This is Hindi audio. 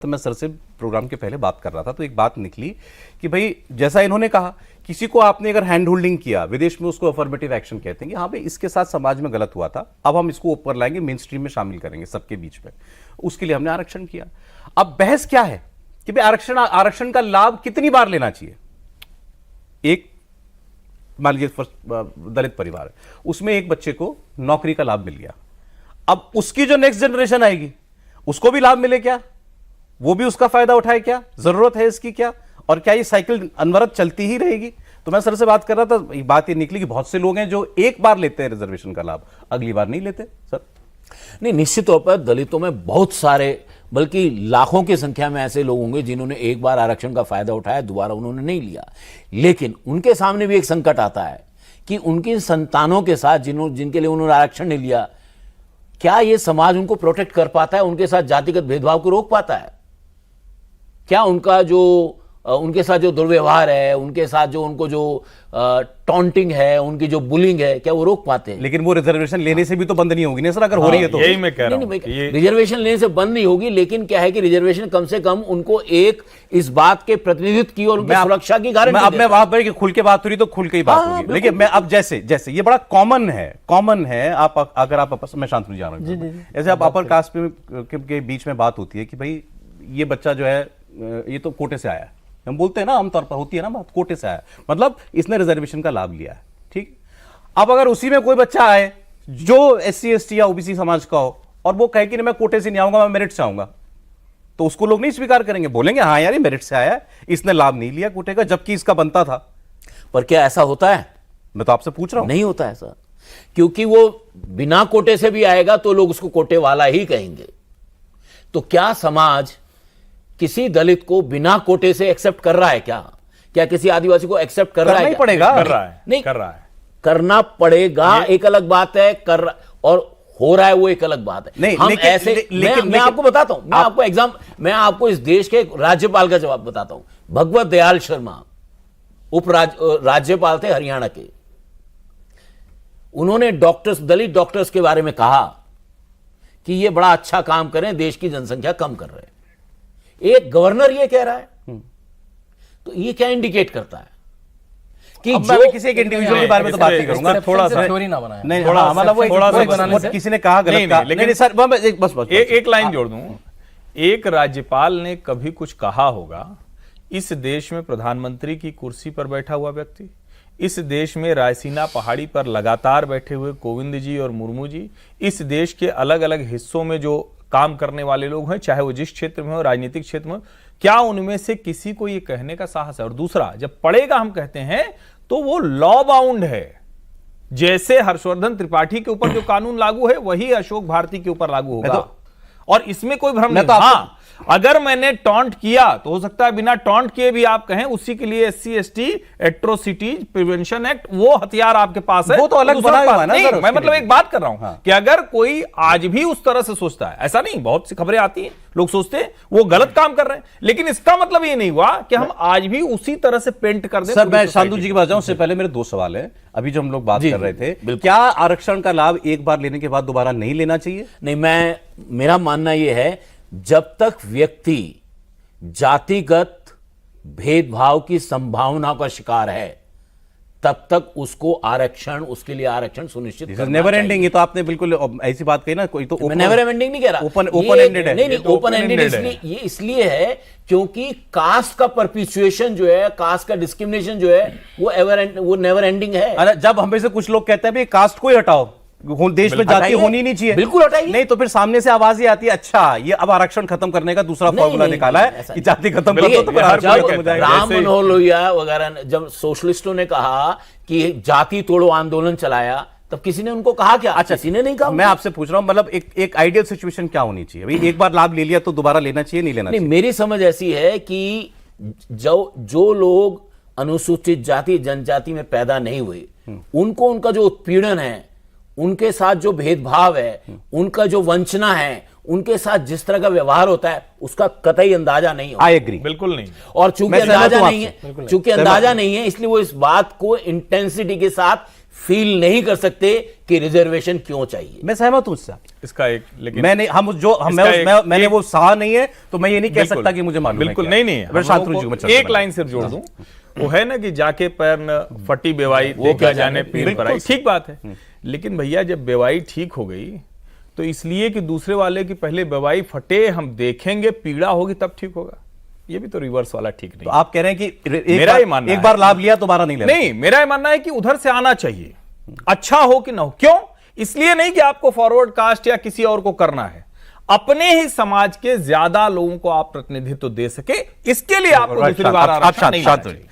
तो मैं सर से प्रोग्राम के पहले बात कर रहा था तो एक बात निकली कि भाई जैसा इन्होंने कहा किसी को आपने अगर हैंड होल्डिंग किया, विदेश में उसको अफर्मेटिव एक्शन कहते हैं कि हाँ भाई इसके साथ समाज में गलत हुआ था, अब हम इसको ऊपर लाएंगे, मेन स्ट्रीम में शामिल करेंगे सबके बीच में, उसके लिए हमने आरक्षण किया। अब बहस क्या है कि भाई आरक्षण का लाभ कितनी बार लेना चाहिए। एक मान लीजिए दलित परिवार है, उसमें एक बच्चे को नौकरी का लाभ मिल गया, अब उसकी जो नेक्स्ट जनरेशन आएगी उसको भी लाभ मिले क्या, वो भी उसका फायदा उठाए क्या, जरूरत है इसकी क्या, और क्या ये साइकिल अनवरत चलती ही रहेगी। तो मैं सर से बात कर रहा था, बात ये निकली कि बहुत से लोग हैं जो एक बार लेते हैं रिजर्वेशन का लाभ, अगली बार नहीं लेते। सर नहीं, निश्चित तौर पर दलितों में बहुत सारे बल्कि लाखों की संख्या में ऐसे लोग होंगे जिन्होंने एक बार आरक्षण का फायदा उठाया, दोबारा उन्होंने नहीं लिया। लेकिन उनके सामने भी एक संकट आता है कि उनकी संतानों के साथ जिनके लिए उन्होंने आरक्षण नहीं लिया, क्या ये समाज उनको प्रोटेक्ट कर पाता है, उनके साथ जातिगत भेदभाव को रोक पाता है? क्या उनके साथ जो दुर्व्यवहार है, उनके साथ जो उनको जो टॉन्टिंग है, उनकी जो बुलिंग है, क्या वो रोक पाते हैं? लेकिन वो रिजर्वेशन लेने से भी तो बंद नहीं होगी ना सर, अगर हो रही है तो। यही मैं कह रहा हूं, रिजर्वेशन लेने से बंद नहीं होगी, लेकिन क्या है कि रिजर्वेशन कम से कम उनको एक इस बात के प्रतिनिधित्व की और उनकी सुरक्षा की गारंटी। अब मैं वहां पर खुल के बात हो रही तो खुल के ही बात होगी, लेकिन मैं अब जैसे ये बड़ा कॉमन है, आप अगर आप मैं शांतनु जा रहा हूं, जैसे आप अपर कास्ट के बीच में बात होती है कि भाई ये बच्चा जो है ये तो कोटे से आया है, हम बोलते हैं ना, आमतौर पर होती है ना बात, कोटे से आया, मतलब इसने रिजर्वेशन का लाभ लिया है, ठीक। अब अगर उसी में कोई बच्चा आए जो SC ST या OBC समाज का हो और वो कहे कि मैं कोटे से नहीं आऊंगा, मैं मेरिट से आऊंगा, तो उसको लोग नहीं स्वीकार करेंगे, बोलेंगे हाँ यार ये मेरिट से आया है, इसने लाभ नहीं लिया कोटे का, जबकि इसका बनता था। पर क्या ऐसा होता है? मैं तो आपसे पूछ रहा हूं। नहीं होता है सर, क्योंकि वो बिना कोटे से भी आएगा तो लोग उसको कोटे वाला ही कहेंगे। तो क्या समाज किसी दलित को बिना कोटे से एक्सेप्ट कर रहा है? क्या किसी आदिवासी को एक्सेप्ट कर रहा है? नहीं पड़ेगा, कर रहा है, नहीं कर रहा है, करना पड़ेगा, एक अलग बात है, कर और हो रहा है वो एक अलग बात है। नहीं, हम लेकिन, ऐसे मैं आपको बताता हूं, मैं आपको इस देश के राज्यपाल का जवाब बताता हूं। भगवत दयाल शर्मा राज्यपाल थे हरियाणा के, उन्होंने दलित डॉक्टर्स के बारे में कहा कि ये बड़ा अच्छा काम करें, देश की जनसंख्या कम कर रहे हैं। एक गवर्नर ये कह रहा है, तो ये क्या इंडिकेट करता है कि मैं किसी एक इंडिविजुअल के बारे में तो बात नहीं करूंगा, थोड़ा सा थ्योरी ना बनाए, नहीं, मतलब वो किसी ने कहा गलत कहा, लेकिन सर बस एक लाइन जोड़ दूं, एक राज्यपाल ने कभी कुछ कहा होगा, इस देश में प्रधानमंत्री की कुर्सी पर बैठा हुआ व्यक्ति, इस देश में रायसीना पहाड़ी पर लगातार बैठे हुए कोविंद जी और मुर्मू जी, इस देश के अलग अलग हिस्सों में जो काम करने वाले लोग हैं, चाहे वो जिस क्षेत्र में हो, राजनीतिक क्षेत्र में, क्या उनमें से किसी को ये कहने का साहस है? और दूसरा, जब पड़ेगा हम कहते हैं तो वो लॉ बाउंड है, जैसे हर्षवर्धन त्रिपाठी के ऊपर जो कानून लागू है वही अशोक भारती के ऊपर लागू होगा, और इसमें कोई भ्रम नहीं। हाँ, अगर मैंने टॉन्ट किया तो हो सकता है बिना टॉन्ट किए भी आप कहें, उसी के लिए SC ST atrocities prevention act, वो हथियार आपके पास है, वो तो अलग बना हुआ है ना सर। मैं मतलब एक बात कर रहा हूं कि अगर कोई आज भी उस तरह से सोचता है, ऐसा नहीं, बहुत सी खबरें आती हैं, लोग सोचते हैं वो गलत काम कर रहे हैं, लेकिन इसका मतलब ये नहीं हुआ कि हम आज भी उसी तरह से पेंट कर दें। सर मैं शांतनु जी के पास जाऊं, उससे पहले मेरे दो सवाल हैं। अभी जो हम लोग बात कर रहे थे, क्या आरक्षण का लाभ एक बार लेने के बाद दोबारा नहीं लेना चाहिए? नहीं, मेरा मानना यह है, जब तक व्यक्ति जातिगत भेदभाव की संभावना का शिकार है, तब तक उसको उसके लिए आरक्षण सुनिश्चित करना नेवर एंडिंग। ये तो आपने बिल्कुल ऐसी बात कही ना, कोई तो मैं नेवर एंडिंग नहीं कह रहा, ओपन एंडेड है। नहीं, ओपन एंडेड इसलिए है क्योंकि कास्ट का परपिचुएशन जो है, कास्ट का डिस्क्रिमिनेशन जो है, वो नेवर एंडिंग है। अरे जब हमें से कुछ लोग कहते हैं भाई कास्ट को ही हटाओ, देश में जाति होनी नहीं चाहिए, बिल्कुल हटाइए। नहीं तो फिर सामने से आवाज ही आती है, अच्छा ये अब आरक्षण खत्म करने का दूसरा फॉर्मूला निकाला है कि जाति खत्म कर दो, तो फिर हर कोई खत्म हो जाएगा। राम मनोहर लोहिया वगैरह जब सोशलिस्टों ने कहा कि जाति तोड़ो आंदोलन चलाया, तब किसी ने उनको कहा क्या? अच्छा, किसी ने नहीं कहा। मैं आपसे पूछ रहा हूं, मतलब एक आइडियल सिचुएशन क्या होनी चाहिए? भाई एक बार लाभ ले लिया तो दोबारा लेना चाहिए, नहीं लेना चाहिए? मेरी समझ ऐसी है कि जो लोग अनुसूचित जाति जनजाति में पैदा नहीं हुए, उनको उनका जो उत्पीड़न है, उनके साथ जो भेदभाव है, उनका जो वंचना है, उनके साथ जिस तरह का व्यवहार होता है, उसका कतई अंदाजा नहीं होता। आई एग्री, बिल्कुल नहीं। और चूंकि अंदाजा नहीं है, इसलिए वो इस बात को इंटेंसिटी के साथ फील नहीं कर सकते कि रिजर्वेशन क्यों चाहिए। मैं सहमत हूं इससे। इसका एक लेकिन मैंने हम जो हम इसका एक- मैंने वो सहा नहीं है, तो मैं ये नहीं कह बिल्कुल, सकता कि मुझे मालूम है बिल्कुल क्या। नहीं नहीं मैं हम शांतनु लोगों जी को मैं को चर्चा एक में- लाइन सिर्फ जोड़ दूं, वो है ना कि जाके पैर न फटी बेवाई वो देखा क्या जाने जाने, पीर पर आई, ठीक बात है। लेकिन भैया जब बेवाई ठीक हो गई तो इसलिए कि दूसरे वाले की पहले बेवाई फटे हम देखेंगे पीड़ा होगी तब ठीक होगा, ये भी तो रिवर्स वाला ठीक नहीं। तो आप कह रहे हैं कि मेरा ये मानना एक है- बार लाभ लिया दोबारा नहीं लेना। नहीं, मेरा ये मानना है कि उधर से आना चाहिए, अच्छा हो कि ना हो। क्यों? इसलिए नहीं कि आपको फॉरवर्ड कास्ट या किसी और को करना है, अपने ही समाज के ज्यादा लोगों को आप प्रतिनिधित्व दे सके, इसके लिए आपको दूसरी बार आरक्षण नहीं लेना चाहिए।